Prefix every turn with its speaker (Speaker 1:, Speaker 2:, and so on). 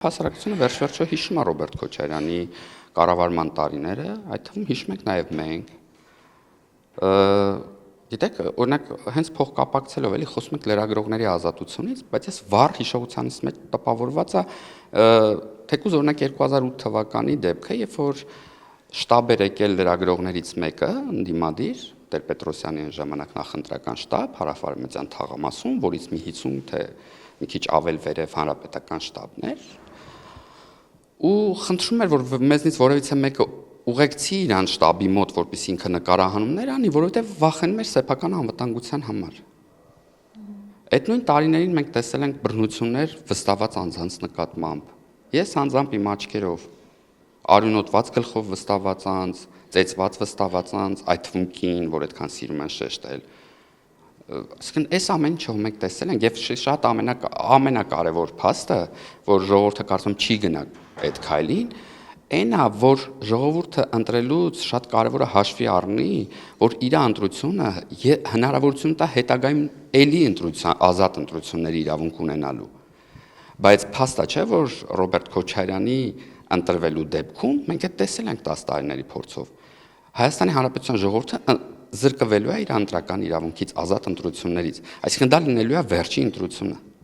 Speaker 1: Հասարակությունը վերջ-վերջո հիշում է Ռոբերտ Քոչարյանի կառավարման տարիները, այդ թվում հիշում ենք նաև մենք։ Գիտեք, օրինակ, հենց փոխկապակցելով էլի խոսում ենք լրագրողների ազատությունից, բայց այս վառ հիշողությանից մեջ տպավորված է թեկուզ օրինակ 2008 թվականի դեպքը, երբ որ շտաբ էր եկել լրագրողներից մեկը, ընդդիմադիր Տեր-Պետրոսյանի այն ժամանակ նախընտրական շտաբ, Հարավարմենյան թաղամասում, որից մի 50 թե մի քիչ ավել վերև հանրապետական շտաբն էր, ու խնդրում էր, որ մեզնից որևիցե մեկը ուղեկցի իրան շտաբի մոտ, որպեսզի ինքը նկարահանումներ անի, որովհետև վախենում էր սեփական անվտանգության համար։ Այդ նույն տարիներին մենք տեսել ենք բռնություններ վստահված անձանց նկատմամբ։ Ես անձամբ իմ աչքերով արյունոտված գլխով վստահված անձ, ծեծված վստահված անձ, այդ թվում կին, որ այդքան սիրում են շեշտել։ Այսինքն այս ամեն ինչը մենք տեսել ենք եւ շատ ամենակարևոր փաստը, որ ժողովուրդը կարծում չի գնա այդ քայլին, այն է, որ ժողովուրդը ընտրելուց շատ կարևոր է հաշվի առնի, որ իր ընտրությունը հնարավորություն տա հետագայում էլի ազատ ընտրությունների իրավունք ունենալու։ Բայց փաստը չէ, որ Ռոբերտ Քոչարյանի ընտրվելու դեպքում մենք այդ տեսել ենք 10 տարիների փորձով։ Հայաստանի Հանրապետության ժողովուրդը զրկվելու է իր ընտրական իրավունքից ազատ ընտրություններից, այսինքն դա լինելու է վերջին ընտրությունը։